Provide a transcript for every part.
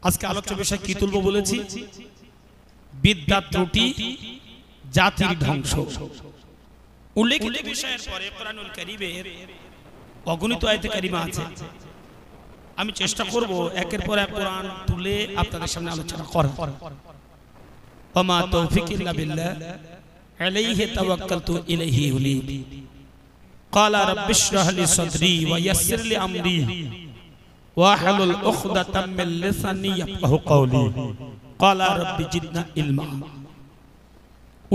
আজকে আলোচ্য বিষয় কি তুলব বলেছি? বিদ্যার ত্রুটি, জাতির ধ্বংস। উল্লেখিত বিষয়ের পরে কোরআনুল কারীমের অগণিত আয়াতে কারিমা আছে। আমি চেষ্টা করব একের পর এক কোরআন তুলে আপনাদের সামনে আলোচনা করার। ওমা তৌফিক ইল্লা বিল্লাহ আলাইহি তাওয়াক্কালতু ইলাইহি উনীব। ক্বালা রাব্বিশরাহ লি সাদরি ওয়া ইয়াসসির লি আমরি ওয়াহলুল উকদাতাম মিন লিসানি ইয়াফকাহু কওলি। ক্বালা রাব্বি জিদনা ইলমা।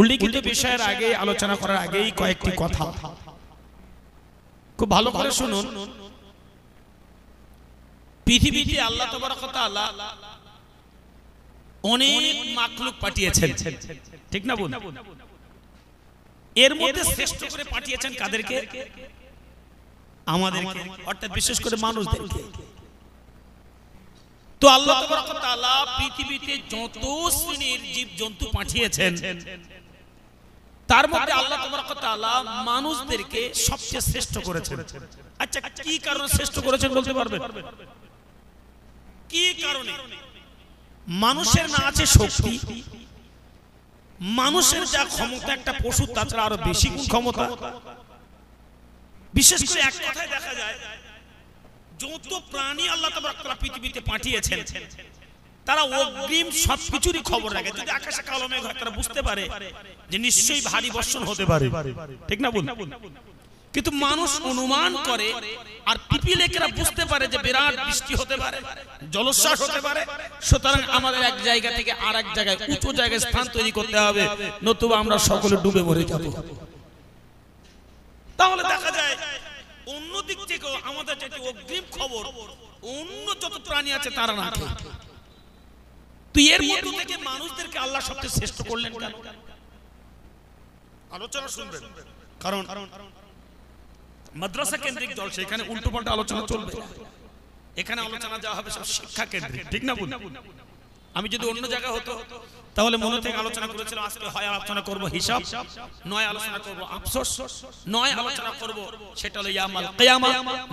উল্লেখিত বিষয়ের আগে আলোচনা করার আগেই কয়েকটি কথা খুব ভালো করে শুনুন। পৃথিবীতে আল্লাহ তাবারক ওয়া তাআলা অনেক মাখলুক পাঠিয়েছেন, ঠিক না বলুন? এর মধ্যে শ্রেষ্ঠ করে পাঠিয়েছেন কাদেরকে? আমাদেরকে, অর্থাৎ বিশেষ করে মানুষদেরকে। তো আল্লাহ তাবারক ওয়া তাআলা পৃথিবীতে যত শ্রেণীর জীবজন্তু পাঠিয়েছেন তার মধ্যে আল্লাহ তাবারক ওয়া তাআলা মানুষদেরকে সবচেয়ে শ্রেষ্ঠ করেছেন। আচ্ছা, কি কারণে শ্রেষ্ঠ করেছেন বলতে পারবেন? কি কারণে? মানুষের না আছে শক্তি, মানুষের যা ক্ষমতা একটা পশু তাছাড়া আরো বেশি গুণ ক্ষমতা। বিশেষ করে এক কথায় দেখা যায় যত প্রাণী আল্লাহ তাবারক ওয়া তাআলা পৃথিবীতে পাঠিয়েছেন তারা অগ্রিম সবকিছুরই খবর রাখে। যদি আকাশে কালো মেঘ হয় তারা বুঝতে পারে যে নিশ্চয়ই ভারী বর্ষণ হতে পারে, ঠিক না বলুন? কিন্তু মানুষ অনুমান করে আর পিপিলেকেরা বুঝতে পারে যে বিরাট বৃষ্টি হতে পারে, জলোচ্ছ্বাস হতে পারে। সুতরাং আমাদের এক জায়গা থেকে আরেক জায়গায় উঁচু জায়গায় স্থান তৈরি করতে হবে, নতুবা আমরা সকলে ডুবে মরে যাব। তাহলে দেখা যায় অন্য দিক থেকেও আমাদের যেটি অগ্রিম খবর অন্য যত প্রাণী আছে তারা রাখে। তো এর মধ্য থেকে মানুষদেরকে আল্লাহ সবচেয়ে শ্রেষ্ঠ করলেন কেন? আলোচনা শুনবেন, কারণ মাদ্রাসা কেন্দ্রিক দল, সেখানে উল্টো পাল্টা আলোচনা চলবে। এখানে আলোচনা যাওয়া হবে সব শিক্ষা কেন্দ্রিক, ঠিক না বলুন? আমি যদি অন্য জায়গা হতো তাহলে মনে থেকে আলোচনা করেছিলাম আজকে হয় আলোচনা করব হিসাব, নয় আলোচনা করব আফসোস, নয় আলোচনা করব সেটা হলো ইয়াউমুল কিয়ামা,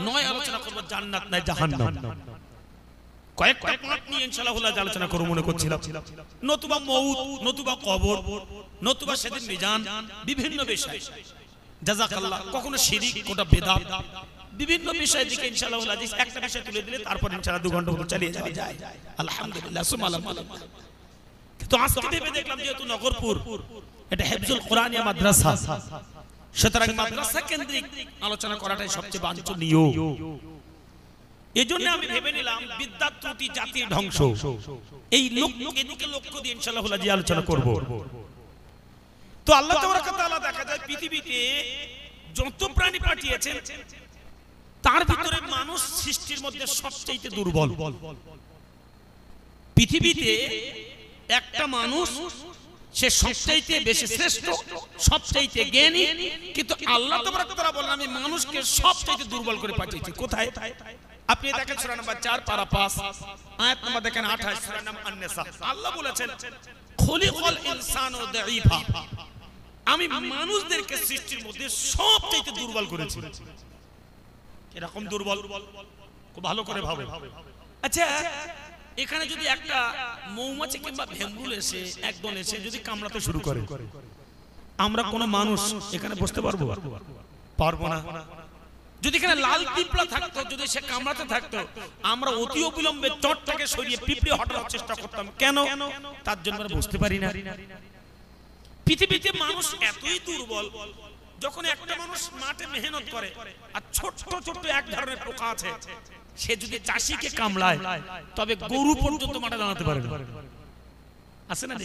নয় আলোচনা করব জান্নাত না জাহান্নাম। কয়েকটা পয়েন্ট নিয়ে ইনশাআল্লাহ আলোচনা করব মনে করছিলাম। নতুবা মউত, নতুবা কবর, নতুবা সেদিন মিজান, বিভিন্ন বিষয়। জাযাকাল্লাহ। কখনো শিরিক, কোটা বিদআত, বিভিন্ন বিষয় দিকে ইনশাআল্লাহ আজিজ একটা বিষয় তুলে দিলে তারপর ইনশাআল্লাহ 2 ঘন্টা মতো চালিয়ে যাওয়া যায়। আলহামদুলিল্লাহ সুবহান আল্লাহ। কিন্তু আজকে ভেবে দেখলাম যেহেতু নগরপুর এটা হিফজুল কোরআনিয়া মাদ্রাসা, সুতরাং মাদ্রাসা কেন্দ্রিক আলোচনা করাটাই সবচেয়ে বাঞ্ছনীয়। এজন্য আমি ভেবে নিলাম বিদ্যার ত্রুটি, জাতির ধ্বংস, এই এদিকে লক্ষ্য দিয়ে ইনশাআল্লাহ আজিজ আলোচনা করব। তো আল্লাহ তাবারক ওয়া তাআলা দেখা যায় পৃথিবীতে যত প্রাণী পাঠিয়েছেন তার ভিতরে মানুষ সৃষ্টির মধ্যে সবচেয়ে দুর্বল। পৃথিবীতে একটা মানুষ সে সবচেয়ে বেশি শ্রেষ্ঠ, সবচেয়ে জ্ঞানী, কিন্তু আল্লাহ তাবারক ওয়া তাআলা বলেন আমি মানুষকে সবচেয়ে দুর্বল করে পাঠিয়েছি। কোথায়? আপনি দেখেন সূরা নাম্বার 4 পারা 5 আয়াত নাম্বার দেখেন 28 সূরা নাম্বার আন-নিসা। আল্লাহ বলেছেন খুলিকাল ইনসানু দাঈফা, আমি মানুষদেরকে সৃষ্টির মধ্যে সবচেয়ে দুর্বল করেছি। এরকম দুর্বল খুব ভালো করে ভাবেন। আচ্ছা, এখানে যদি একটা মৌমাছি কিংবা ভেমরুল এসে একদল এসে যদি কামড়াতে শুরু করে, আমরা কোন মানুষ এখানে বসতে পারবো? পারবো না। যদি এখানে লাল পিঁপড়া থাকতো, যদি সে কামড়াতে থাকতো, আমরা অতি অবিলম্বে চটটাকে সরিয়ে পিঁপড়ে হটানোর চেষ্টা করতাম। কেন? তার জন্য আমরা বুঝতে পারি না। পৃথিবীতে মানুষ এতই দুর্বল, যখন একটা মানুষ মাঠে মেহনত করে আর ছোট ছোট এক ধরনের পোকা আছে, সে যদি চাষিকে কামড়ায় তবে গরু পর্যন্ত মাঠে দাঁড়াতে পারে না। আছে না?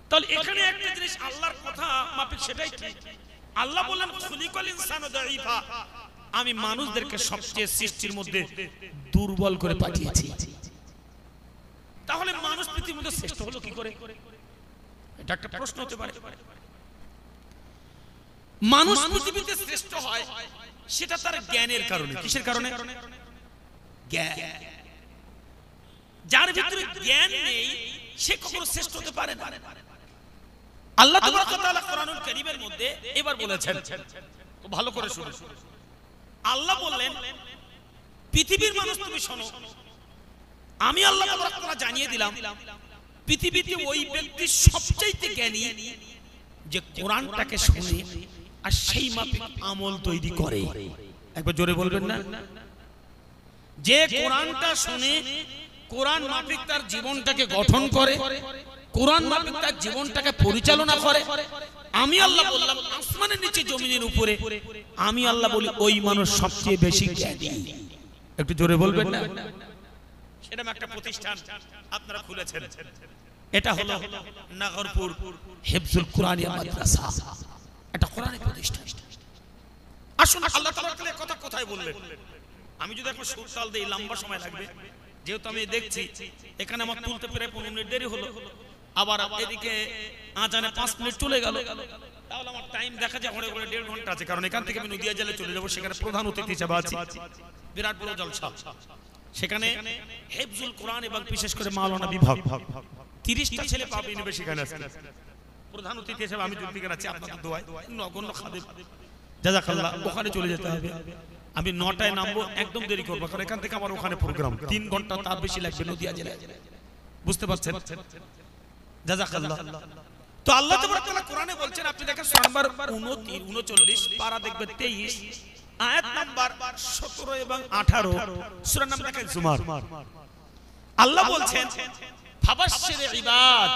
তাহলে এখানে একটা জিনিস আল্লাহর কথা মাফিক, সেটাই ঠিক। আল্লাহ বললেন খুলিকাল ইনসানু দাঈফা, আমি মানুষদেরকে সবচেয়ে সৃষ্টির মধ্যে দুর্বল করে পাঠিয়েছি। তাহলে মানুষ পৃথিবীর মধ্যে শ্রেষ্ঠ হলো কি করে? এটা একটা প্রশ্ন হতে পারে। মানুষ পৃথিবীতে শ্রেষ্ঠ হয় সেটা তার জ্ঞানের কারণে। কিসের কারণে? জ্ঞান। যার ভিতরে জ্ঞান নেই সে কখনো শ্রেষ্ঠ হতে পারে না। আল্লাহ তাবারক ওয়া তাআলা কোরআনুল কারীমের মধ্যে এবার বলেছেন, খুব ভালো করে শুনুন। আল্লাহ বললেন পৃথিবীর মানুষ তুমি শোনো, আমি আল্লাহ তাবারক ওয়া তাআলা জানিয়ে দিলাম পৃথিবীতে ওই ব্যক্তি সবচেয়ে জ্ঞানী যে কোরআনটাকে শুনে আর সেই মাফিক আমল তৈরি করে। একবার জোরে বলবেন না? যে কোরআনটা শুনে কোরআন মাফিক তার জীবনটাকে গঠন করে, কোরআন মাফিক তার জীবনটাকে পরিচালনা করে, আমি আল্লাহ বললাম আসমানের নিচে জমিনের উপরে আমি আল্লাহ বলি ওই মানুষ সবচেয়ে বেশি জ্ঞানী। একটু জোরে বলবেন না? সেটা একটা প্রতিষ্ঠান আপনারা খুলেছেন, এটা হলো নাগরপুর হিফজুল কুরআনিয়া মাদ্রাসা, এটা কোরআনের প্রতিষ্ঠান। আসুন আল্লাহ তাআলা কথা কোথায় বললেন? আমি যদি এখন সুরতাল দেই লম্বা সময় লাগবে, যেহেতু আমি দেখছি এখানে আমার তুলতে প্রায় 15 মিনিট দেরি হলো, আবার এদিকে আজানে 5 মিনিট চলে গেল, তাহলে আমার টাইম দেখা যায় ঘরে ঘরে 1.5 ঘন্টা আছে। কারণ এখান থেকে আমি নদিয়া জেলায় চলে যাব, সেখানে প্রধান অতিথি হিসেবে আছি, বিরাট বড় জলসা। সেখানে হিফজুল কোরআন এবং বিশেষ করে মাওলানা বিভাগ 30টা ছেলে পাবে নেবে, সেখানে আছে প্রধান অতিথি হিসেবে আমি জুলফিকার আছি। আপনাদের দোয়ায় নগণ্য খাদেম জাযাকাল্লাহ, ওখানে চলে যেতে হবে। আমি 9টায় নামবো, একদম দেরি করবো, কারণ এখান থেকে আমার ওখানে প্রোগ্রাম 3 ঘন্টা তার বেশি লাগবে নদিয়া জেলায়, বুঝতে পারছেন? জাযাকাল্লাহ। তো আল্লাহ তাবারক ওয়া তাআলা কোরআনে বলছেন, আপনি দেখেন সূরা নাম্বার 29 পারা দেখবেন 23 আয়াত নাম্বার 17 এবং 18 সূরা নাম দেখেন জুমার। আল্লাহ বলছেন ফাবাশশির ইবাদ,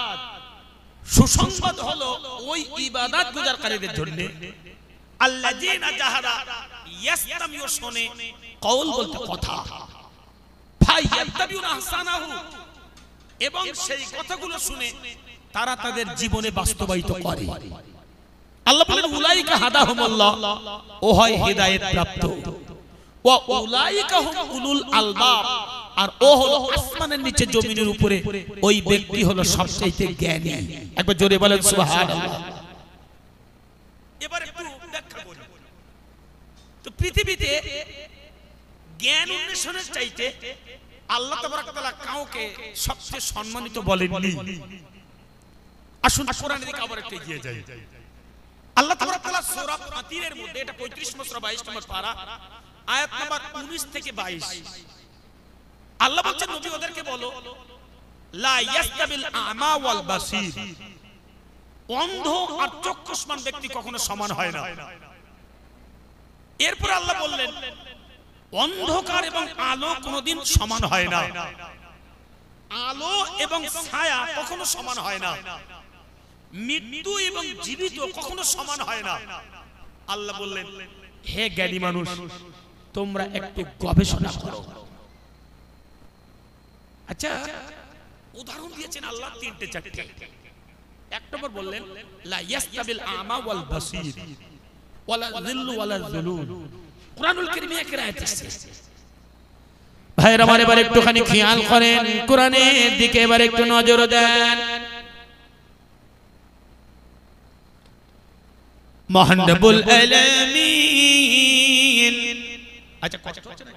সুসংবাদ হলো ওই ইবাদত গুজারকারীদের জন্য আল্লাযিনা যাহারা ইয়াসতামিউ শুনে, কওল বলতে কথা, ফায়াত্তাবিউনা আহসানাহু, এবং সেই কথাগুলো শুনে তারা তাদের জীবনে বাস্তবায়িত করে। আল্লাহ বলেন উলাইকা হাদাহুমুল্লাহ, ও হয় হেদায়েত প্রাপ্ত, ওয়া উলাইকা হুম উলুল আলবাব, আর ও হলো আসমানের নিচে জমিনের উপরে ওই ব্যক্তি হলো সবচেয়ে জ্ঞানী। একবার জোরে বলেন সুবহানাল্লাহ। এবার একটু ব্যাখ্যা করি। তো পৃথিবীতে জ্ঞান উন্মেষণের চাইতে আল্লাহ তাবারক ওয়া তাআলা কাউকে সবচেয়ে সম্মানিত বলেননি। আসুন কোরআনের দিকে আবার একটু এগিয়ে যাই। আল্লাহ তাবারক ওয়া তাআলা সূরা ফাতিরের মধ্যে, এটা 35 নম্বর সূরা 22 নম্বর পারা আয়াত নাম্বার 19 থেকে 22, আল্লাহ বলছেন নবী ওদেরকে বলো লা ইয়াস্তাবিল আমা ওয়াল বাসীর, অন্ধ আর চক্ষুষ্মান ব্যক্তি কখনো সমান হয় না। এরপর আল্লাহ বললেন অন্ধকার এবং আলো কোনোদিন সমান হয় না, আলো এবং ছায়া কখনো সমান হয় না, মৃত্যু এবং জীবিত কখনো সমান হয় না। আল্লাহ বললেন হে জ্ঞানী মানুষ, তোমরা একটু গবেষণা করো। আচ্ছা, উদাহরণ দিয়েছেন আল্লাহ 3টে 4টে। এক নম্বর বললেন লা ইয়াস্তাবিল আমা ওয়াল বাসীর ওয়ালা যিল্লু ওয়ালা যুলুল, কুরআনুল কারীমে এক আয়াত আছে। ভাইরা আমার এবার একটুখানি খেয়াল করেন, কোরআনের দিকে এবার একটু নজর দেন। মহান রব্বুল আলামিন, আচ্ছা কষ্ট হচ্ছে না?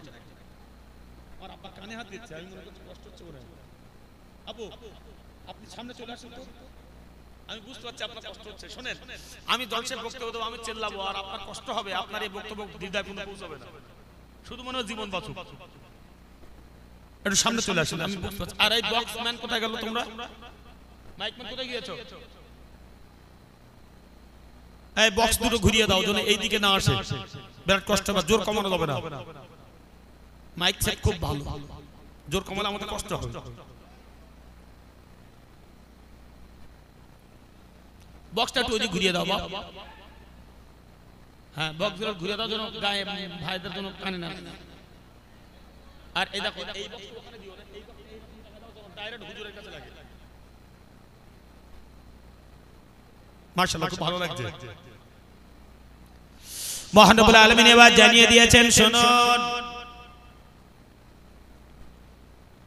আর আব্বা কানে হাত দিচ্ছে, আমি মনে করছি কষ্ট হচ্ছে ওরে। আবু আপনি সামনে চলে আসুন তো, আমি বুঝতে পারছি আপনার কষ্ট হচ্ছে। শুনেন, আমি দলসের বক্তব্য দেবো, আমি চেল্লাবো, আর আপনার কষ্ট হবে, আপনার এই বক্তব্য হৃদয় কোনো পৌঁছাবে না, শুধু মনে হয় জীবন বাঁচুক। একটু সামনে চলে আসুন, আমি বুঝতে পারছি। আর এই বক্স ম্যান কোথায় গেল? তোমরা মাইক ম্যান কোথায় গিয়েছো? এই বক্স দুটো ঘুরিয়ে দাও যেন এই দিকে না আসে, বিরাট কষ্ট হবে, জোর কমানো যাবে না। মাইক সেট খুব ভালো, জোর কমালে আমাদের কষ্ট হবে। বক্সটা একটু ওইদিকে ঘুরিয়ে দাও বাবা। হ্যাঁ, বক্স ঘুরিয়ে দাও যেন গায়ে ভাইদের জন্য কানে না। আর এই দেখো, এই বক্স ওখানে দিও না, এই বক্স দাও যেন ডাইরেক্ট হুজুরের কাছে লাগে। মাশাআল্লাহ, খুব ভালো লাগছে। মহান রব্বুল আলামিন এবার জানিয়ে দিয়েছেন, শুনুন,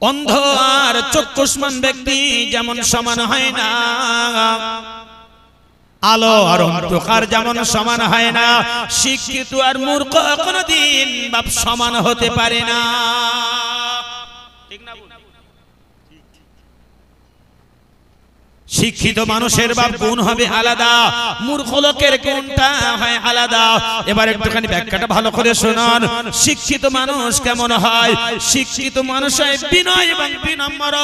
অন্ধ আর চক্ষুষ্মান ব্যক্তি যেমন সমান হয় না, আলো আর অন্ধকার যেমন সমান হয় না, শিক্ষিত আর মূর্খ কোনদিন বাপ সমান হতে পারে না। ঠিক না? শিক্ষিত মানুষের বাপ গুণ হবে আলাদা, মূর্খ লোকের গুণটা হয় আলাদা। এবার একটুখানি ব্যাখ্যাটা ভালো করে শুনুন। শিক্ষিত মানুষ কেমন হয়? শিক্ষিত মানুষ হয় বিনয় এবং বিনম্র,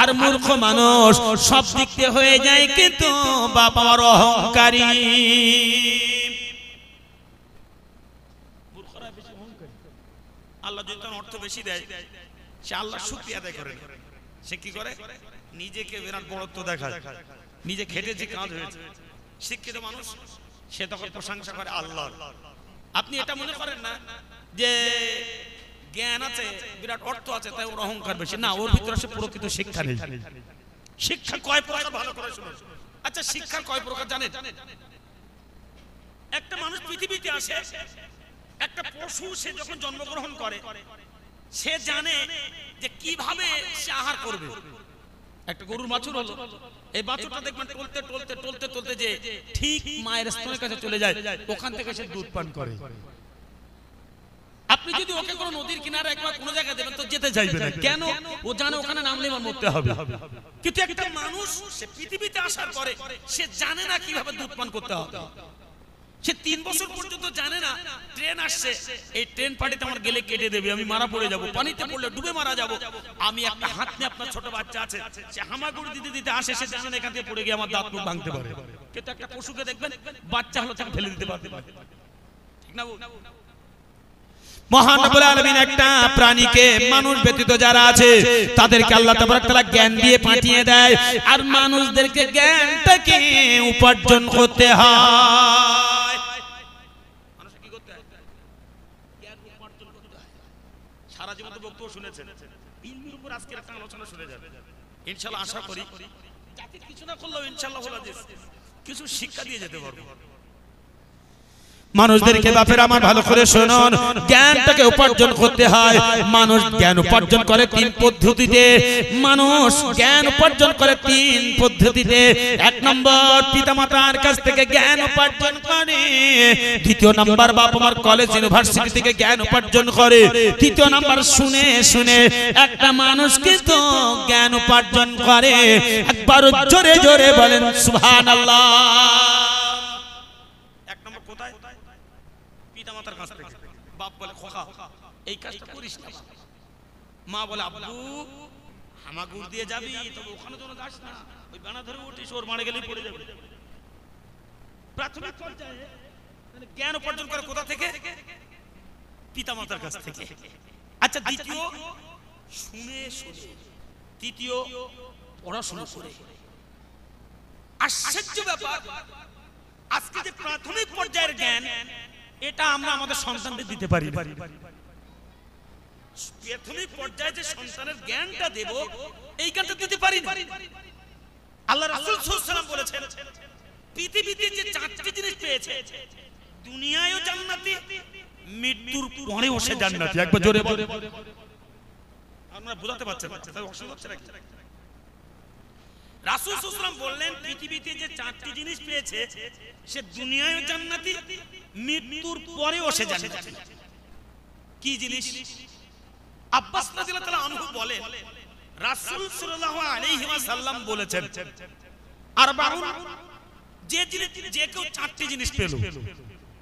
আর মূর্খ মানুষ সব দিক দিয়ে হয়ে যায় কিন্তু বাপ আমার অহংকারী। মূর্খরা বেশি অহংকারী। আল্লাহ যদি তার অর্থ বেশি দেয়, সে আল্লাহ শুকরিয়া আদায় করে। সে কি করে? নিজেকে বিরাট বড়ত্ব দেখায়, নিজে খেটেছে কাজ হয়েছে। শিক্ষিত মানুষ সে তখন প্রশংসা করে আল্লাহর। আপনি এটা মনে করেন না যে জ্ঞান আছে, বিরাট অর্থ আছে, তাই ওর অহংকার বেশি। না, ওর ভিতরে সে প্রকৃত শিক্ষা নেই। শিক্ষা কয় প্রকার ভালো করে শুনুন। আচ্ছা, শিক্ষার কয় প্রকার জানেন? একটা মানুষ পৃথিবীতে আসে, একটা পশু সে যখন জন্মগ্রহণ করে সে জানে যে কিভাবে সে আহার করবে। একটা গরুর বাছুর হলো, এই বাছুরটা দেখবেন টলতে টলতে টলতে টলতে যে ঠিক মায়ের স্তনের কাছে চলে যায়, ওখান থেকে সে দুধ পান করে। আপনি যদি ওকে কোনো নদীর কিনারে একবার কোনো জায়গায় দেবেন তো যেতে চাইবে না। কেন? ও জানে ওখানে নামলে আমার মরতে হবে। কিন্তু একটা মানুষ সে পৃথিবীতে আসার পরে সে জানে না কিভাবে দুধ পান করতে হবে। সে 3 বছর পর্যন্ত জানে না ট্রেন আসছে, এই ট্রেন পাটিতে আমার গেলে কেটে দেবে, আমি মারা পড়ে যাব, পানিতে পড়লে ডুবে মারা যাব। আমি একটা হাত নিয়ে, আপনার ছোট বাচ্চা আছে, সে হামাগুড়ি দিতে দিতে আসে, সে জানে এখান থেকে পড়ে গিয়ে আমার দাঁত মুখ ভাঙতে পারে। কিন্তু একটা পশুকে দেখবেন বাচ্চা হলো তাকে ফেলে দিতে পারবে, ঠিক না? মহান রব্বুল আলামিন একটা প্রাণীকে মানুষ ব্যতীত যারা আছে তাদেরকে আল্লাহ তাবারক তাআলা জ্ঞান দিয়ে পাঠিয়ে দেয়, আর মানুষদেরকে জ্ঞানটাকে উপার্জন করতে হয়। মানুষকে কি করতে হয়? জ্ঞান উপার্জন করতে হয়। সারা জীবন তো বক্তব্য শুনেছেন, ইলমের উপর আজকে একটা আলোচনা শুনে যাবে ইনশাআল্লাহ। আশা করি জাতির কিছু না করলেও ইনশাআল্লাহ কিছু শিক্ষা দিয়ে যেতে পারবো। মানুষদেরকে বাপের আমার ভালো করে শুনুন, জ্ঞানটাকে উপার্জন করতে হয়। মানুষ জ্ঞান উপার্জন করে 3 পদ্ধতিতে। মানুষ জ্ঞান উপার্জন করে 3 পদ্ধতিতে। 1 নম্বর পিতামাতার কাছ থেকে জ্ঞান উপার্জন করে। 2 নম্বর বাপ মার কলেজ ইউনিভার্সিটি থেকে জ্ঞান উপার্জন করে। 3 নম্বর শুনে শুনে একটা মানুষ কিন্তু জ্ঞান উপার্জন করে। একবার জোরে জোরে বলেন সুবহানাল্লাহ। পিতামাতার কাছ থেকে। বাপ বলে খোকা এই কাজটা করিস না, মা বলে আব্বু হামাগুড় দিয়ে যাবি, তবে ওখানে তো যাস না, ওই বানা ধরে উঠিস, ওর মারা গেলেই পড়ে যাবে। প্রাথমিক পর্যায়ে জ্ঞান উপার্জন করে কোথা থেকে? পিতামাতার কাছ থেকে। আচ্ছা, দ্বিতীয় শুনে শুনে, তৃতীয় পড়াশোনা করে। আশ্চর্য ব্যাপার, আজকে যে প্রাথমিক পর্যায়ের জ্ঞান এটা আমরা আমাদের সন্তানদের দিতে পারি। প্রাথমিক পর্যায়ে যে সন্তানের জ্ঞানটা দেব, এই জ্ঞানটা দিতে পারি না। আল্লাহ রাসূল সাল্লাল্লাহু আলাইহি ওয়াসাল্লাম বলেছেন পৃথিবীতে যে 4টি জিনিস পেয়েছে, দুনিয়ায়ও জান্নাতি, মৃত্যুর পরেও সে জান্নাতি। একবার জোরে বলেন। আপনারা বুঝাতে পারছেন না, তাই অসুবিধা হচ্ছে নাকি? রাসূল সাল্লাল্লাহু আলাইহি ওয়াসাল্লাম বললেন পৃথিবীতে যে 4টি জিনিস পেয়েছে সে দুনিয়ায়ও জান্নাতি, মৃত্যুর পরেও সে জান্নাতি। কি জিনিস? আব্বাস রাদিয়াল্লাহু তাআলা আনহু বলেন রাসূল সাল্লাল্লাহু আলাইহি ওয়াসাল্লাম বলেছেন আরবাউন, যে কেউ 4টি জিনিস পেল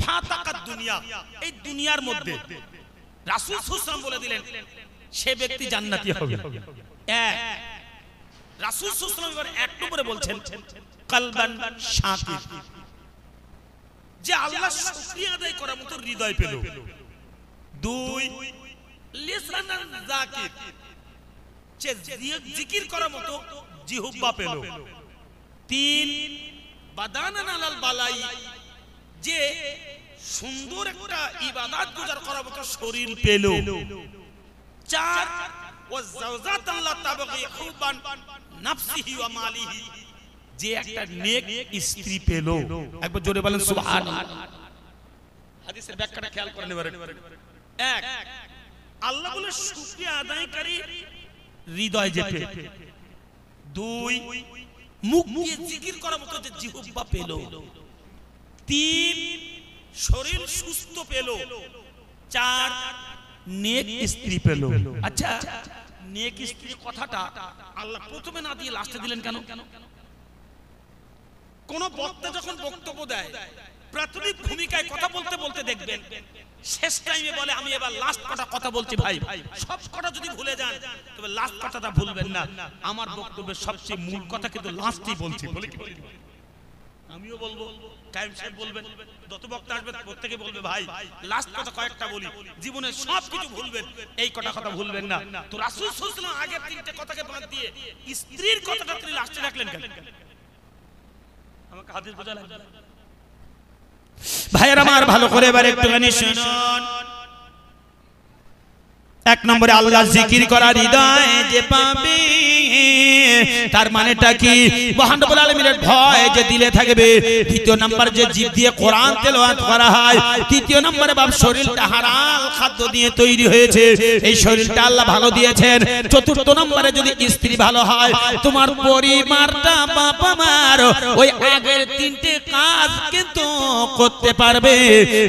ফাতাকাত দুনিয়া, এই দুনিয়ার মধ্যে রাসূল সাল্লাল্লাহু আলাইহি ওয়াসাল্লাম বলে দিলেন সে ব্যক্তি জান্নাতি হবে। এক, রাসূল সাল্লাল্লাহু আলাইহি ওয়াসাল্লাম 1 নম্বরে বলছেন কলবান শাকির, যে আল্লাহ শুকরিয়া আদায় করার মতো হৃদয় পেল। 2, লিসানান যাকির, যে জিকির করার মতো জিহ্বা পেল। 3, বাদানান আলাল বালাই, যে সুন্দর একটা ইবাদত গুজার করার মতো শরীর পেল। 4, ওয়া যাওজাতান লা তাবগি হুবান নাফসিহি ওয়া মালিহি, যে একটা নেক স্ত্রী পেল। একবার জোরে বলেন সুবহানাল্লাহ। হাদিসের ব্যাখ্যাটা খেয়াল করে নেবেন। 1, আল্লাহ বলে শুকরিয়া আদায়কারী হৃদয় যে পেল। 2, মুখ দিয়ে জিকির করার মতো যে জিহ্বা পেল। 3, শরীর সুস্থ পেল। 4, নেক স্ত্রী পেল। আচ্ছা, নেক স্ত্রী কথাটা আল্লাহ প্রথমে না দিয়ে লাস্টে দিলেন কেন? কোন বক্তা যখন বক্তব্য দেয় প্রাথমিক ভূমিকায় কথা বলতে বলতে দেখবেন শেষ টাইমে বলে আমি এবার লাস্ট কথা বলছি ভাই, সব কথা যদি ভুলে যান তবে লাস্ট কথাটা ভুলবেন না। আমার বক্তব্যের সবচেয়ে মূল কথা কিন্তু লাস্টই বলছি, বলে কি আমিও বলবো, কায়েম সাহেব বলবেন, যত বক্তা আসবে প্রত্যেকে বলবে ভাই লাস্ট কথা কয়েকটা বলি, জীবনে সবকিছু ভুলবেন, এই কথা ভুলবেন না। তো রাসূল সাল্লাল্লাহু আলাইহি ওয়াসাল্লাম আগের তিনটে কথাকে বাদ দিয়ে স্ত্রীর কথাটা তিনি লাস্টে রাখলেন কেন? আমাকে হাদিস বোঝা লাগবে ভাইয়ের আমার, ভালো করে এবার একটুখানি শুনুন। এক নম্বরে আল্লাহ জিকির করার হৃদয় যে পাবে তার মানেটা কি? মহান রব্বুল আলামিনের ভয় যে দিলে থাকবে। দ্বিতীয় নাম্বার যে জিভ দিয়ে কোরআন তেলাওয়াত করা হয়। তৃতীয় নম্বরে বাপ শরীরটা হালাল খাদ্য দিয়ে তৈরি হয়েছে, এই শরীরটা আল্লাহ ভালো দিয়েছেন। চতুর্থ নম্বরে যদি স্ত্রী ভালো হয়, তোমার পরিবারটা বাবা মার ওই আগের তিনটে কাজ কিন্তু করতে পারবে।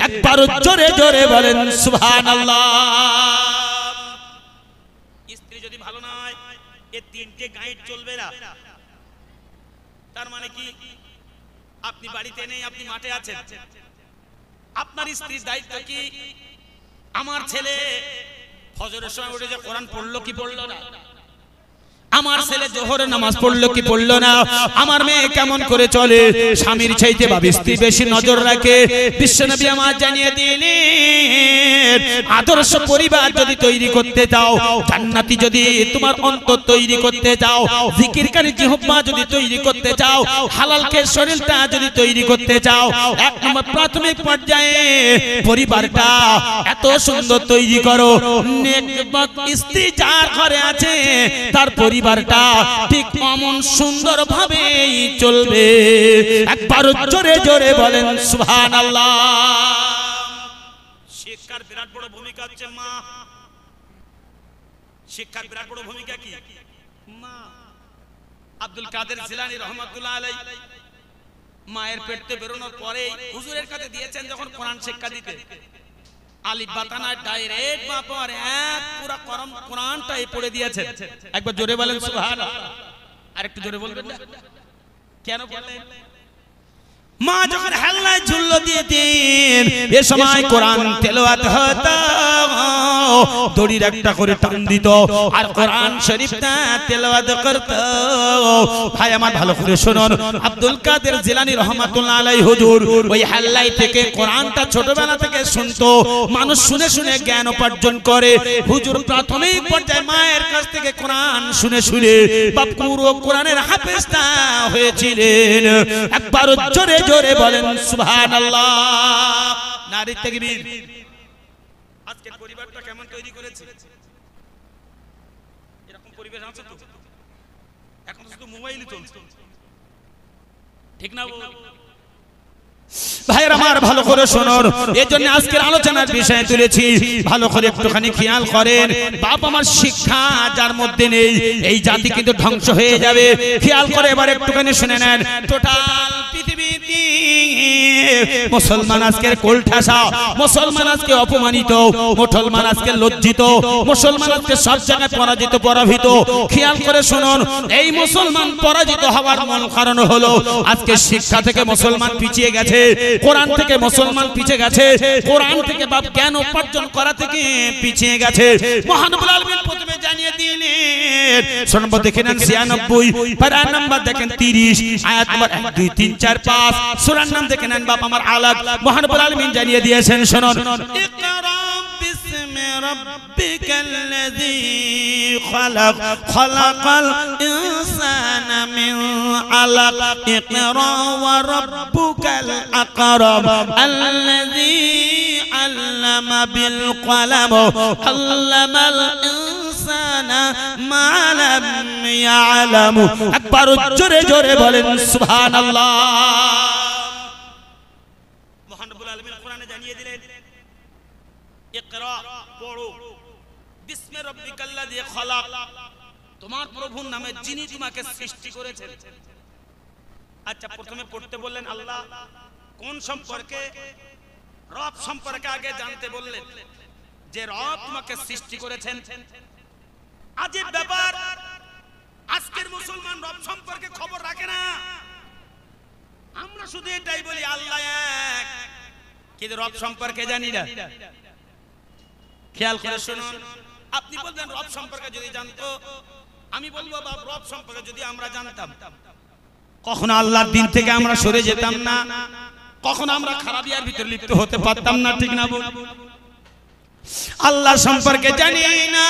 একবার জোরে জোরে বলেন সুবহানাল্লাহ। যদি ভালো না হয় এই তিনটে গাইড চলবে না। তার মানে কি? আপনি বাড়িতে নেই, আপনি মাঠে আছেন, আপনার স্ত্রীর দায়িত্ব কি? আমার ছেলে ফজরের সময় উঠে যে কোরআন পড়লো কি পড়লো না, আমার ছেলে জোহরের নামাজ পড়লো কি পড়লো না, আমার মেয়ে কেমন করে চলে, স্বামীর চাইতে বা স্ত্রী বেশি নজর রাখে। বিশ্বনবী আমার জানিয়ে দিলেন আদর্শ পরিবার যদি তৈরি করতে চাও, জান্নাতি যদি তোমার অন্তর তৈরি করতে চাও, জিকিরকারী জিহ্বা যদি তৈরি করতে চাও, হালালকে শরীরটা যদি তৈরি করতে চাও, এক নম্বর প্রাথমিক পর্যায়ে পরিবারটা এত সুন্দর তৈরি করো, নেকবত স্ত্রী যার ঘরে আছে তার পরিবারটা ঠিক অমন সুন্দর ভাবে চলবে। একবার জোরে জোরে বলেন সুবহানাল্লাহ। শিক্ষার বিরাট বড় ভূমিকা হচ্ছে মা। শিক্ষার বিরাট বড় ভূমিকা কি? মা। আব্দুল কাদের জিলানী রহমাতুল্লাহ আলাইহি মায়ের পেট থেকে বেরোনোর পরে হুজুরের কাছে দিয়েছেন যখন কোরআন শিক্ষা দিতে, আলিফ বাতানা ডাইরেক্ট বাপর এক পুরো কোরআনটাই পড়ে দিয়েছেন। একবার জোরে বলেন সুবহানাল্লাহ। আরেকটু জোরে বলবেন না? কেন বলেন? মা যখন হেলনায় ঝুল্লো দিতেন এ সময় কোরআন তেলাওয়াত হতো, দড়ির একটা করে টান দিত আর কোরআন শরীফটা তেলাওয়াত করত। ভাই আমার ভালো করে শুনুন, আব্দুল কাদের জিলানী রহমাতুল্লাহ আলাইহি হুজুর ওই হেলনায় থেকে কোরআনটা ছোটবেলা থেকে শুনতো, মানুষ শুনে শুনে জ্ঞান উপার্জন করে। হুজুর প্রাথমিক পর্যায়ে মায়ের কাছ থেকে কোরআন শুনে শুনে বা পুরো কোরআনের হাফেজটা হয়েছিলেন। একবার জোরে জোরে বলেন সুবহানাল্লাহ। নারী তাকবীর। আজকের পরিবারটা কেমন তৈরি করেছে? এরকম পরিবেশ আছে তো? এখন শুধু মোবাইলই চলছে, ঠিক না? ভাইয়ের আমার ভালো করে শুনুন, এজন্য আজকের আলোচনার বিষয় তুলেছি, ভালো করে একটুখানি খেয়াল করেন। বাপ আমার শিক্ষা যার মধ্যে নেই এই জাতি কিন্তু ধ্বংস হয়ে যাবে। খেয়াল করে এবার একটুখানি শুনে নেন। টোটাল পৃথিবীতে মুসলমান আজকে কোলঠাসা, মুসলমান আজকে অপমানিত, মুসলমান আজকে লজ্জিত, মুসলমান আজকে সব জায়গায় পরাজিত পরাভূত। খেয়াল করে শুনুন, এই মুসলমান পরাজিত হওয়ার মূল কারণ হলো আজকে শিক্ষা থেকে মুসলমান পিছিয়ে গেছে, কোরআন থেকে মুসলমান পিছিয়ে গেছে, কোরআন থেকে বাপ জ্ঞান উপার্জন করা থেকে পিছিয়ে গেছে। মহান রব্বুল আলামিন প্রথমে জানিয়ে দিলেন, শুনবো দেখে নেন 96 পারা নাম্বার দেখেন 30 আয়াত নম্বর 1 2 3 4 5 সূরার নাম দেখে নেন বাপ আমার আলাক। মহান রব্বুল আলামিন জানিয়ে দিয়েছেন শুনুন, ইকরা বিসমি রাব্বিকাল্লাযী খালাক খালাকাল ইনসানা মিন আলাক ইকরা ওয়া রাব্বুকাল আকরাম আল্লাযী আল্লামা বিল কলম আল্লামাল ইনসানা মা লাম ইয়ালাম। একবার জোরে জোরে বলেন সুবহানাল্লাহ। মহান রব্বুল আলামিন কোরআনে জানিয়ে দিলেন, ইকরা পড়ো, বিসমি রাব্বিকাল্লাযী খালাক, তোমার প্রভুর নামে যিনি তোমাকে সৃষ্টি করেছেন। আচ্ছা, প্রথমে পড়তে বললেন আল্লাহ, কোন সম্পর্কে? রব সম্পর্কে আগে জানতে বললেন যে রব তোমাকে সৃষ্টি করেছেন। আজীব ব্যাপার, আজকের মুসলমান রব সম্পর্কে খবর রাখে না। শুধু এটাই বলি আল্লাহ এক, কিন্তু রব সম্পর্কে জানি না। খেয়াল করে শুনুন, আপনি বলবেন রব সম্পর্কে যদি জানতো, আমি বলবো বাপ রব সম্পর্কে যদি আমরা জানতাম, কখনো আল্লাহর দিন থেকে আমরা সরে যেতাম না, কখনো আমরা খারাপিয়ার ভিতরে লিপ্ত হতে পারতাম না, ঠিক না বল? আল্লাহ সম্পর্কে জানি না,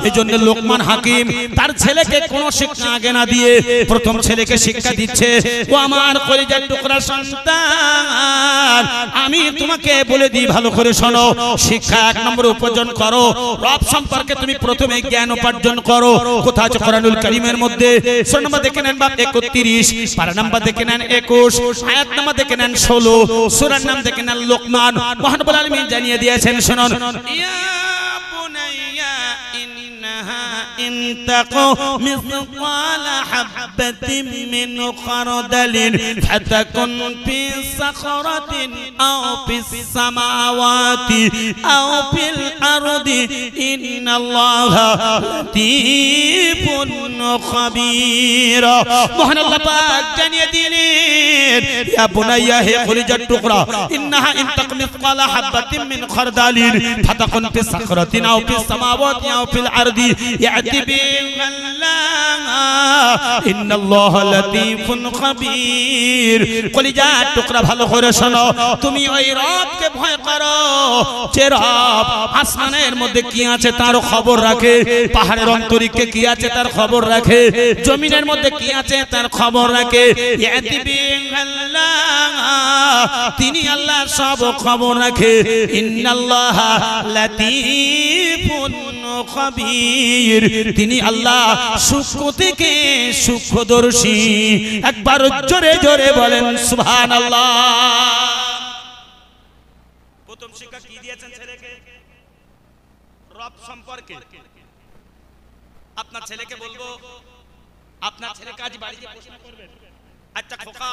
এজন্য লোকমান হাকিম তার ছেলেকে কোনো শিক্ষা আগে না দিয়ে প্রথম ছেলেকে শিক্ষা দিচ্ছে, ও আমার কলিজার টুকরা সন্তান, আমি তোমাকে বলে দিই ভালো করে শোনো, শিক্ষা এক নম্বর উপার্জন করো, রব সম্পর্কে তুমি প্রথমে জ্ঞান উপার্জন করো। কোথা আছে কোরআনুল কারীমের মধ্যে? সূরা নাম্বার দেখে নেন বাপ 31, পারা নাম্বার দেখে নেন 21, আয়াত নাম্বার দেখে নেন 16, সূরার নাম দেখে নেন লোকমান। মহান রব্বুল আলামিন জানিয়ে দিয়েছেন, শুনুন, ইয়া বুনাইয়া ইন্নাহা ইন তাকু মিসকালা হাববাতিন মিন খারদালিন ফাতাকুন ফি সাখরাতিন আও ফিস সামাওয়াতি আও ফিল আরদি ইন্নাল্লাহা লাতীফুন খাবীর। মহান আল্লাহ পাক জানিয়ে দিলেন, ইয়া বুনাইয়া, হে কলিজার টুকরা, ইন্নাহা ইন তাকু মিসকালা হাববাতিন মিন খারদালিন ফাতাকুন ফি সাখরাতিন আও ফিস সামাওয়াতি আও ফিল আরদি ইয়াতি বিল্লাহ ইন্নাল্লাহা লাতীফুন খাবীর। কলিজার টুকরা ভালো করে শোনো, তুমি ওই রবকে ভয় করো যে রব আসমানের মধ্যে কি আছে তার খবর রাখে, পাহাড়ের অন্তরিক্ষে কি আছে তার খবর রাখে, জমিনের মধ্যে কি আছে তার খবর রাখে। ইয়াতি বিল্লাহ, তিনি আল্লাহ সব খবর রাখে। ইন্নাল্লাহা লাতীফুন খাবীর, তিনি আল্লাহ সূক্ষ্ম থেকে সূক্ষ্মদর্শী। একবার জোরে জোরে বলেন সুবহানাল্লাহ। প্রথম শিক্ষা কি দিয়েছেন ছেলেকে? রব সম্পর্কে। আপনার ছেলেকে বলবো, আপনার ছেলেকে আজ বাড়িতে প্রশ্ন করবেন, আচ্ছা খোকা,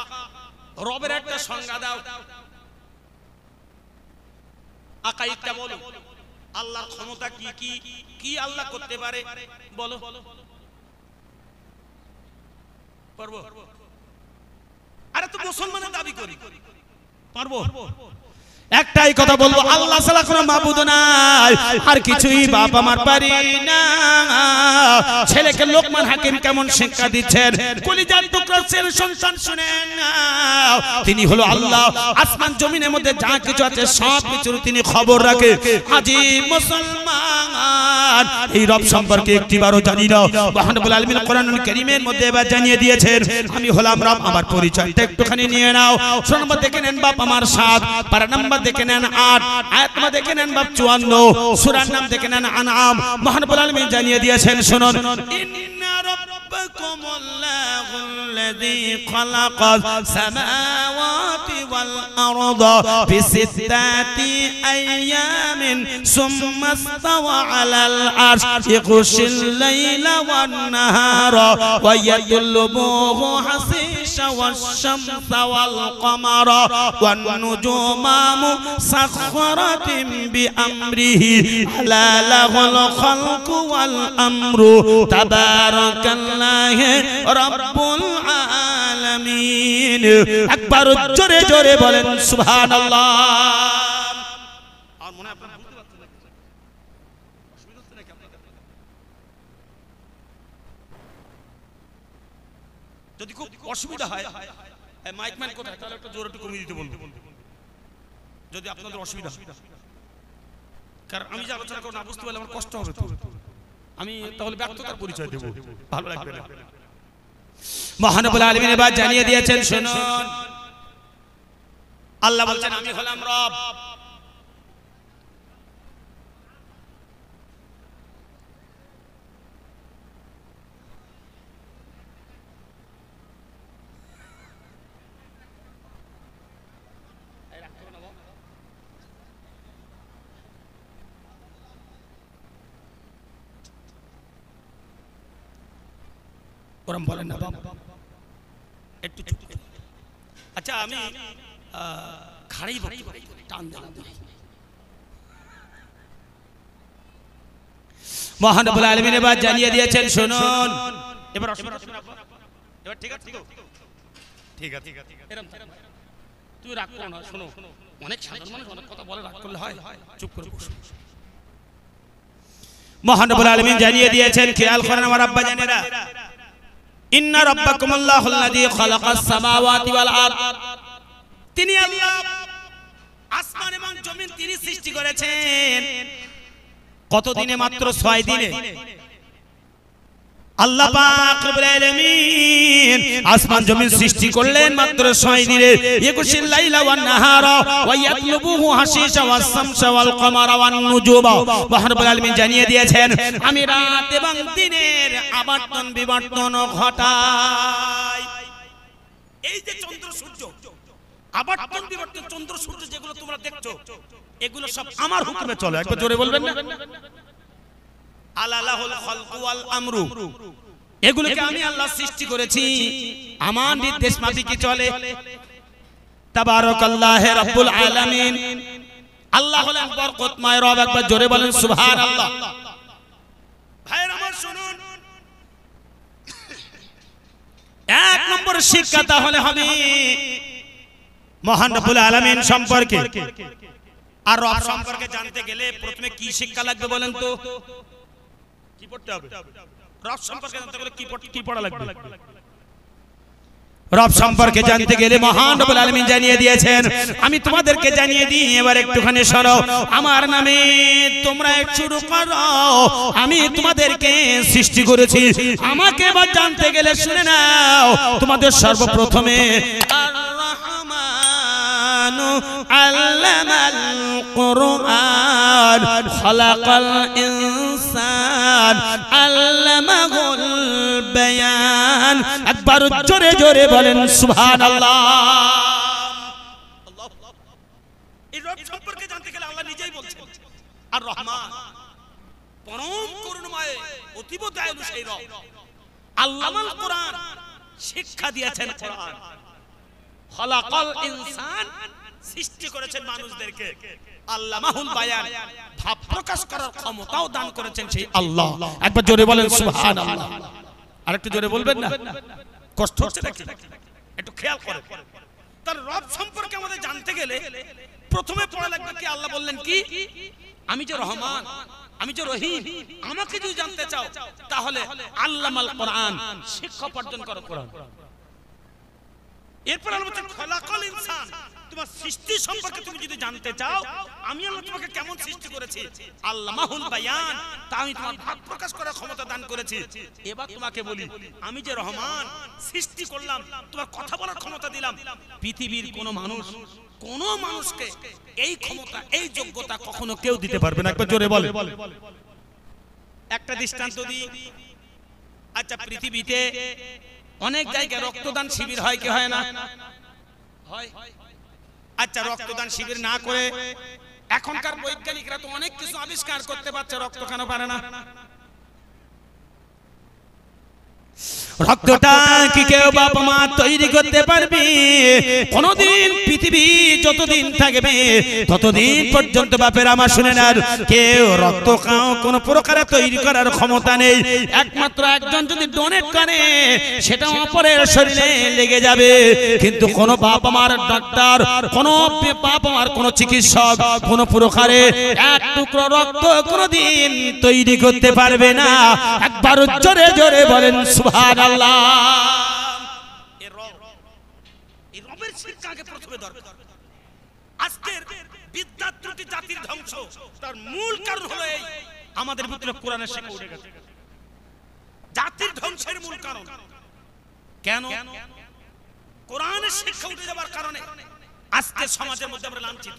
রবের একটা সংজ্ঞা দাও, আকাইদটা বলো, আল্লাহর ক্ষমতা কি কি কি আল্লাহ করতে পারে বলো। পারবো? আরে তো মুসলমানের দাবি করি, পারবো? একটাই কথা বলবো, আল্লাহ ছাড়া কোনো মাবুদ নাই, আর কিছুই বাপ আমার পারি না। ছেলেকে লোকমান হাকিম কেমন শিক্ষা দিচ্ছেন, কলিজার টুকরা ছেলে সন্তান শুনেন, তিনি হলো আল্লাহ, আসমান জমিনের মধ্যে যা কিছু আছে সব কিছুর তিনি খবর রাখে। আজি মুসলমান এই রব সম্পর্কে একটিবারও জানি না। মহান রব্বুল আলামিন কোরআনুল কারীমের মধ্যে এবার জানিয়ে দিয়েছেন, আমি হলাম রব, আমার পরিচয়টা একটুখানি নিয়ে নাও। সূরা নম্বর দেখে নেন বাপ আমার 7, পারা নাম্বার দেখে নেন 8, আয়াত নাম্বার দেখে নেন বাপ 54, সূরার নাম দেখে নেন আনআম। মহান রব্বুল আলামিন জানিয়ে দিয়েছেন, শুনুন, ইন্না রাব্বাকুমুল্লাহুল্লাযী খালাকাস সামাওয়াতি ওয়াল আরদা ফি 6 আইয়ামিন সুম্মা ইসতাওয়া আলাল আরশ ইয়াগশিল লাইলা ওয়ান নাহারা ওয়া ইয়াতলুবুহু হাসিসা ওয়াশ শামসা ওয়াল কামারা ওয়ান নুজুমা মুসাখখারাতিন বিআমরিহি আলা লাহুল খালকু ওয়াল আমরু তাবারাকাল্লাহু রাব্বুল আলামিন। একবার জোরে জোরে বলেন সুবহানাল্লাহ। আর মনে আপনারা বুঝতে পারছেন না, অসুবিধা হচ্ছে নাকি আপনাদের? যদি খুব অসুবিধা হয়, মাইক ম্যান কোথায়, তাহলে একটু জোরে একটু কমিয়ে দিতে বলবো, যদি আপনাদের অসুবিধা। কারণ আমি যে আলোচনা করব না বুঝতে পারলে আমার কষ্ট হবে, তো আমি তাহলে ব্যর্থতার পরিচয় দেব, ভালো লাগবে না। মহান রব্বুল আলামিন এবার জানিয়ে দিয়েছেন, শুনুন, আল্লাহ বলছেন, আমি হলাম রব। ওরম বলেন না বাবা, একটু চুপ। আচ্ছা আমি খাড়াই টান দিলাম। মহান রব্বুল আলামিন এবার জানিয়ে দিয়েছেন, শুনুন, এবার ঠিক আছে তো? ঠিক আছে এরকম তুই রাগ করো না, শোনো অনেক সাধারণ মানুষ অনেক কথা বলে, রাগ করলে হয়, চুপ করে বসো। মহান রব্বুল আলামিন জানিয়ে দিয়েছেন, খেয়াল করেন আমার আব্বা জানেরা, ইন্না রাব্বাকুমুল্লাহুল্লাযী খালাকাস সামাওয়াতি ওয়াল আরদ, তিনি আল্লাহ আসমান এবং জমিন তিনি সৃষ্টি করেছেন। কত দিনে? মাত্র 6 দিনে। আল্লাহ পাক রব্বুল আলামিন আসমান জমিন সৃষ্টি করলেন মাত্র 6 দিনে। ইয়াকুশিল লাইলা ওয়ান নাহারা ওয়া ইয়াতলুবুহু হাসিসা ওয়াস শামসা ওয়াল কমারা ওয়ান নুজুবা। মহান রব্বুল আলামিন জানিয়ে দিয়েছেন, আমি রাত এবং দিনের আবর্তন বিবর্তন ঘটাই। এই যে চন্দ্র সূর্য আবর্তন বিবর্তন, চন্দ্র সূর্য যেগুলো তোমরা দেখছো, এগুলো সব আমার হুকুমে চলে। একবার জোরে বলবেন না? আলালাহুল খালকু ওয়াল আমরু, এগুলোকে আমি আল্লাহ সৃষ্টি করেছি, আমার নির্দেশ মাফিকই চলে। তাবারাকাল্লাহু রাব্বুল আলামিন, আল্লাহ হলেন বরকতময় রব। একবার জোরে বলেন সুবহানাল্লাহ। ভাইরা আমার শুনুন, এক নম্বর শিক্ষা তাহলে হবে মহান রব্বুল আলামিন সম্পর্কে। আর রব সম্পর্কে জানতে গেলে প্রথমে কি শিক্ষা লাগবে বলেন তো? কি পড়তে হবে? রব সম্পর্কে জানতে গেলে কি পড়া লাগবে? রব সম্পর্কে জানতে গেলে মহান রব্বুল আলামিন জানিয়ে দিয়েছেন, আমি তোমাদেরকে জানিয়ে দিই, এবার একটুখানি শোনো। আমার নামে তোমরা শুরু করো, আমি তোমাদেরকে সৃষ্টি করেছি। আমাকে এবার জানতে গেলে শুনে নাও, তোমাদের সর্বপ্রথমে আল্লামাল কুরআন খালাকাল ইনসান আল্লামাহুল বায়ান। একবার জোরে জোরে বলেন সুবহানাল্লাহ। এই রব সম্পর্কে জানতে গেলে আল্লাহ নিজেই বলছেন, আর রহমান পরম করুণাময় অতীব দয়ালু সেই রব। আল্লামাল কুরআন, শিক্ষা দিয়েছেন কোরআন। খালাকাল ইনসান, সৃষ্টি করেছেন মানুষদেরকে। আল্লামাহুল বায়ান, ভাব প্রকাশ করার ক্ষমতাও দান করেছেন সেই আল্লাহ। একবার জোরে বলেন সুবহানাল্লাহ। আরেকটু জোরে বলবেন না? কষ্ট হচ্ছে নাকি? একটু খেয়াল করেন। তার রব সম্পর্কে আমাদের জানতে গেলে প্রথমে পড়া লাগবে কি? আল্লাহ বললেন কি? আমি যে রহমান, আমি যে রহিম, আমাকে যদি জানতে চাও তাহলে আল্লামাল কোরআন, শিক্ষা অর্জন করো কোরআন। এরপর আল্লাহ বলেন খালাকাল ইনসান, তোমার সৃষ্টি সম্পর্কে তুমি যদি জানতে চাও, আমি আল্লাহ তোমাকে কেমন সৃষ্টি করেছি, আল্লামাহুল বায়ান, তা আমি তোমার ভাব প্রকাশ করার ক্ষমতা দান করেছি। এবার তোমাকে বলি, আমি যে রহমান, সৃষ্টি করলাম, তোমার কথা বলার ক্ষমতা দিলাম। পৃথিবীর কোন মানুষকে এই ক্ষমতা, এই যোগ্যতা কখনো কেউ দিতে পারবে না। একবার জোরে বলে। একটা দৃষ্টান্ত দিই। আচ্ছা, পৃথিবীতে অনেক জায়গায় রক্তদান শিবির হয় কি হয় না? হয়। আচ্ছা, রক্তদান শিবির না করে এখনকার বৈজ্ঞানিকরা তো অনেক কিছু আবিষ্কার করতে পারছে, রক্ত কেন পারে না? রক্তটা কি কেউ বাবা মা তৈরি করতে পারবে? কোনদিন পৃথিবী যতদিন থাকবে ততদিন পর্যন্ত বাপের আমার শুনেন, আর কেউ রক্ত কোন প্রকারে তৈরি করার ক্ষমতা নেই। একমাত্র একজন যদি ডোনেট করে, সেটা অপরের শরীরে লেগে যাবে। কিন্তু কোন বাবা মার ডাক্তার, কোন বাবা মার কোন চিকিৎসক কোন প্রকারে এক টুকরো রক্ত কোনদিন তৈরি করতে পারবে না। একবার জোরে জোরে বলেন সুবহানাল্লাহ। এই রবের শিক্ষা আগে প্রথমে দরকার। আজকের বিদ্যাত্রুটি জাতির ধ্বংস, তার মূল কারণ হলো এই আমাদের ভিতরে কোরআনের শিক্ষা উঠে গেছে। জাতির ধ্বংসের মূল কারণ কেন? কোরআনের শিক্ষা উঠে যাবার কারণে আজকে সমাজের মধ্যে আমরা লাঞ্ছিত।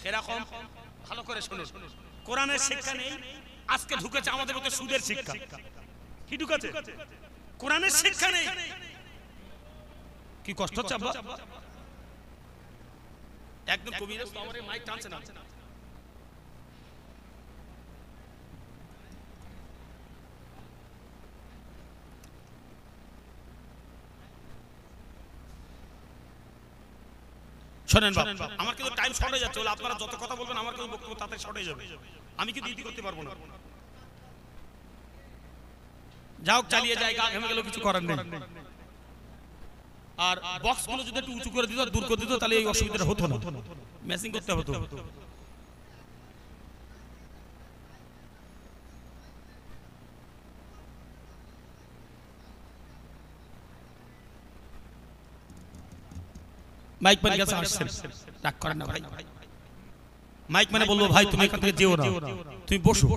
এরকম ভালো করে শুনুন, কোরআনের শিক্ষা নেই, আজকে ঢুকেছে আমাদের মধ্যে সুদের শিক্ষা। কি ঢুকেছে? কোরআনের শিক্ষা নেই। কি কষ্ট হচ্ছে আব্বা? একদম কবিরা আমার মাইক টানছে না। শোনেন বাবা, আমার কিন্তু টাইম শর্ট হয়ে যাচ্ছে। আপনারা যত কথা বলবেন আমার কিন্তু বক্তব্য তাতে শর্ট হয়ে যাবে। আমি কিন্তু ইতি করতে পারবো না। যাও, চালিয়ে যায়, গা ঘেমে গেল, কিছু করার নেই। আর বক্সগুলো যদি একটু উঁচু করে দিত, দূর করে দিত, তাহলে এই অসুবিধাটা হতো না, ম্যাচিং করতে হতো। মাইক মানে কাছে আসছেন, রাগ করেন না ভাই। মাইক মানে বলবো ভাই তুমি এখান থেকে যেও না, তুমি বসো।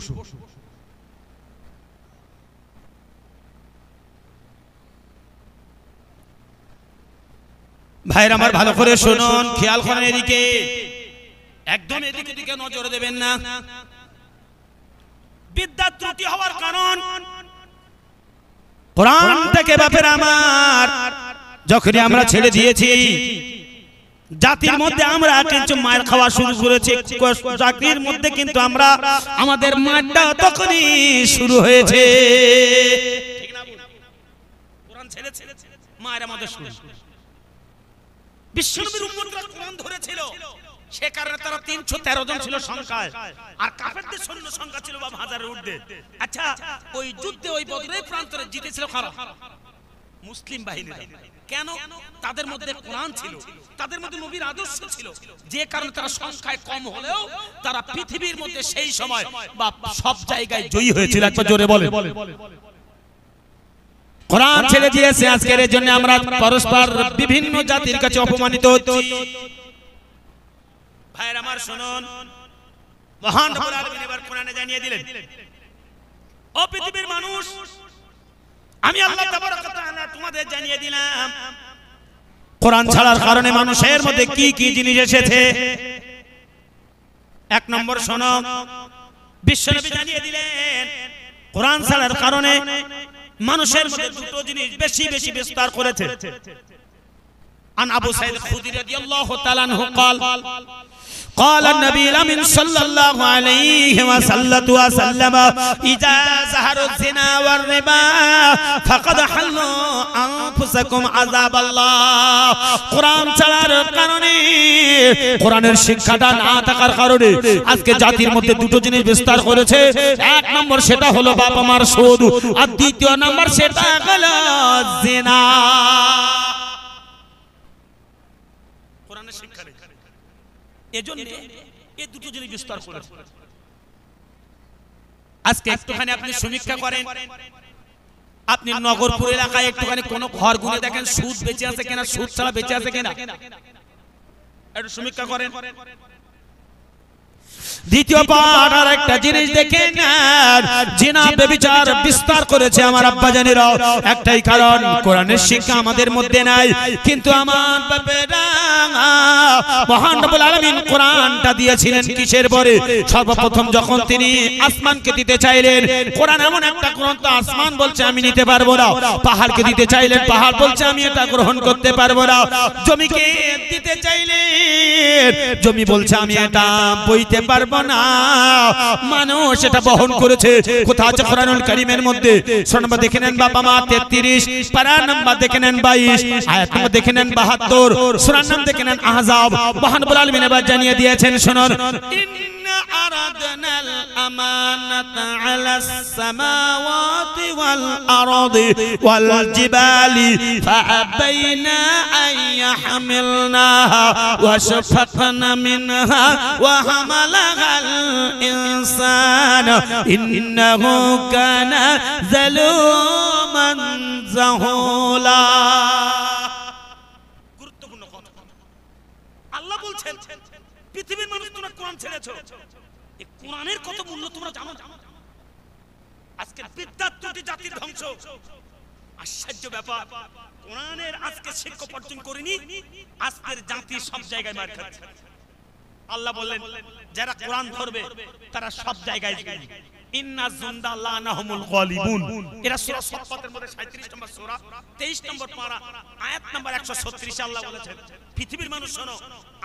ভাইরা আমার ভালো করে শুনুন, খেয়াল করেন এদিকে, একদম এদিকে দিকে নজর দেবেন না। বিদ্যা ত্রুটি হওয়ার কারণ কোরআন থেকে বাপের আমার যখনই আমরা ছেড়ে দিয়েছি, জাতির মধ্যে আমরা কিছু মার খাওয়া শুরু করেছি, জাতির মধ্যে কিন্তু আমরা আমাদের মারটা তখনই শুরু হয়েছে। ঠিক না? কোরআন ছেড়ে ছেড়ে মায়ের আমাদের শুরু। বিশ্বনবীর উম্মতরা কোরআন ধরেছিল, সে কারণে তারা 313 জন ছিল সংখ্যায়, আর কাফেরদের সৈন্য সংখ্যা ছিল বাবা হাজারের ঊর্ধ্বে। আচ্ছা, ওই যুদ্ধে ওই বদরের প্রান্তরে জিতেছিল কারা? মুসলিম বাহিনীরা। কেন? তাদের মধ্যে কোরআন ছিল, তাদের মধ্যে নবীর আদর্শ ছিল, যে কারণে তারা সংখ্যায় কম হলেও তারা পৃথিবীর মধ্যে সেই সময় বা সব জায়গায় জয়ী হয়েছিল। একবার জোরে বলে। কোরআন ছেড়ে দিয়েছে, আজকের এর জন্য আমরা পরস্পর বিভিন্ন জাতির কাছে অপমানিত হচ্ছি। ভাইরা আমার শুনুন, মহান রব্বুল আলামিন এবার কোরআনে জানিয়ে দিলেন, ও পৃথিবীর মানুষ, আমি আল্লাহ তাবারক ওয়া তাআলা তোমাদের জানিয়ে দিলাম কোরআন ছাড়ার কারণে মানুষের মধ্যে কি কি জিনিস এসেছে। এক নম্বর শোনো, বিশ্বনবী জানিয়ে দিলেন কোরআন ছাড়ার কারণে মানুষের মধ্যে দুটো জিনিস বেশি বেশি বিস্তার করেছে। আন আবু সাঈদ খুদরি রাদিয়াল্লাহু তাআলা আনহু قال قال النبي الأمين صلى الله عليه وسلم إذا ظهر الزنا والربا فقد حلوا أنفسكم عذاب الله। কোরআন ছাড়ার কারণে, কোরআনের শিক্ষাটা না থাকার কারণে আজকে জাতির মধ্যে দুটো জিনিস বিস্তার করেছে। এক নম্বর সেটা হলো বাবা মার সুদ, আর দ্বিতীয় নম্বর সেটা হলো জিনা। কোরআনের শিক্ষা নেই, এজন্য এই দুটো জিনিস বিস্তার করেছে। আজকে একটুখানি আপনি সমীক্ষা করেন, আপনি নগরপুর এলাকায় একটুখানি কোন ঘর গুনে দেখেন সুদ বেঁচে আছে কিনা, সুদ ছাড়া বেঁচে আছে কিনা, একটু সমীক্ষা করেন। দ্বিতীয় পাঠ আর একটা জিনিস দেখেন, জিনা ব্যভিচার বিস্তার করেছে আমার আব্বাজানেরা, একটাই কারণ কোরআনের শিক্ষা আমাদের মধ্যে নাই। কিন্তু আমার বাপেরা, মহান রব্বুল আলামিন কোরআনটা দিয়েছিলেন কিসের পরে? সর্বপ্রথম যখন তিনি আসমানকে দিতে চাইলেন, কোরআন এমন একটা গ্রন্থ, আসমান বলছে আমি নিতে পারবো না। পাহাড়কে দিতে চাইলেন, পাহাড় বলছে আমি এটা গ্রহণ করতে পারবো না। জমিকে দিতে চাইলেন, জমি বলছে আমি এটা বইতে পারবো না। মানুষ এটা বহন করেছে। কোথায় আছে কোরআনুল কারীমের মধ্যে? সূরা নম্বর দেখে নেন বাবা মা 33, পারা নাম্বার দেখে নেন 22, আয়াত নম্বর দেখে নেন 72, সূরার নাম দেখে নেন আহজাব। মহান রব্বুল আলামিন এবার জানিয়ে দিয়েছেন, শুনুন, ইন্না আরাদনাল আমানাতা আলাস সামাওয়াতি ওয়াল আরদি ওয়াল জিবালি ফাআবাইনা আন ইয়াহমিলনাহা ওয়াশফাকনা মিনহা ওয়া হামালাহাল ইনসান ইন্নাহু কানা যালুমান জাহুলা। গুরুত্বপূর্ণ কথা। আল্লাহ বলছেন, পৃথিবীর মানুষ তোমরা কোরআন ছেড়েছো, এই কোরআনের কত মূল্য তোমরা জানো? আজকে বিদ্যার ত্রুটি জাতির ধ্বংস। আশ্চর্য ব্যাপার, কোরআনের আজকে শিক্ষা অর্জন করিনি, আজকের জাতি সব জায়গায় মার খাচ্ছে। আল্লাহ বললেন যারা কোরআন ধরবে তারা সব জায়গায় যাবে। ইন্না জুন্দাল্লাহ নাহুমুল গালিবুন। এরা সূরা সাফফাতের মধ্যে 37 নম্বর সূরা 23 নম্বর পারা আয়াত নম্বর 136 আল্লাহ বলেছেন, পৃথিবীর মানুষ শোনো,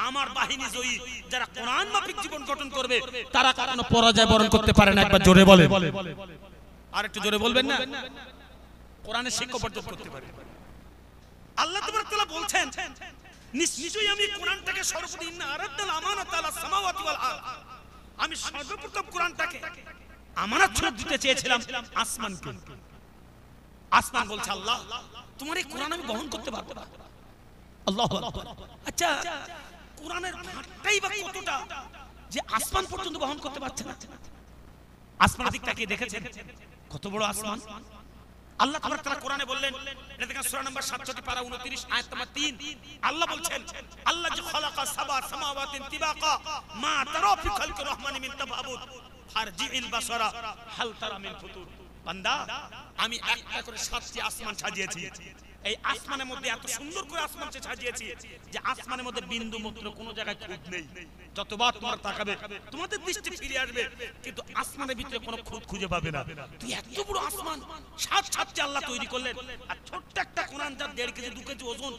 আমার বাহিনী জয়ী, যারা কোরআন মাফিক জীবন গঠন করবে তারা কখনো পরাজয় বরণ করতে পারে না। একবার জোরে বলে, আর একটু জোরে বলবেন না? কোরআনের শিক্ষা অর্জন করতে পারে। আল্লাহ তাবারক তাআলা বলছেন, নিশ্চয়ই আমি কোরআনটাকে সর্বদিন আরাদনাল আমানাতা আলাস সামাওয়াতি ওয়াল আরদ, আমি সর্বপ্রথম কোরআনটাকে আমানত ছোট দিতে চেয়েছিলাম আসমানকে। আসমান বলছে আল্লাহ তোমার এই কোরআন আমি বহন করতে পারবো না। আল্লাহু আকবার। আচ্ছা কোরআনের ভাগটাই বা কতটা যে আসমান পর্যন্ত বহন করতে পারছে না? আসমানের দিক তাকিয়ে দেখেছেন কত বড় আসমান? আল্লাহ তাবারক তাআলা কোরআনে বললেন, এটা দেখেন সূরা নাম্বার 67 পারা 29 আয়াত নাম্বার 3, আল্লাহ বলছেন আল্লাহ যে খালাকা সাবা সামাওয়াতিন তিবাকা মা তারা ফি খালকি রহমানি মিন তাফাবুত ফারজিল বাসারা হাল তারা মিন ফুতুর। বান্দা আমি একটা করে 7টি আসমান সাজিয়েছি, এই আসমানের মধ্যে এত সুন্দর করে আসমান সাজিয়েছি যে আসমানের মধ্যে বিন্দু মাত্র কোনো জায়গায় খুঁত নেই। যতবার তোমরা তাকাবে তোমাদের দৃষ্টি ফিরে আসবে, কিন্তু আসমানের ভিতরে কোনো খুঁত খুঁজে পাবে না। তুই এত বড় আসমান 7টি আল্লাহ তৈরি করলেন, আর ছোট্ট একটা কোরআন যার 1.5 কেজি 2 কেজি ওজন,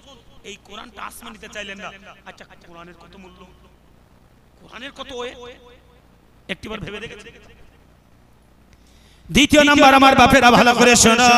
এই কোরআনটা আসমান নিতে চাইলেন না। আচ্ছা কোরআনের কত মূল্য, কোরআনের কত ওয়ে, একটিবার ভেবে দেখেছেন? দ্বিতীয় নাম্বার আমার বাপেরা ভালো করে শোনো।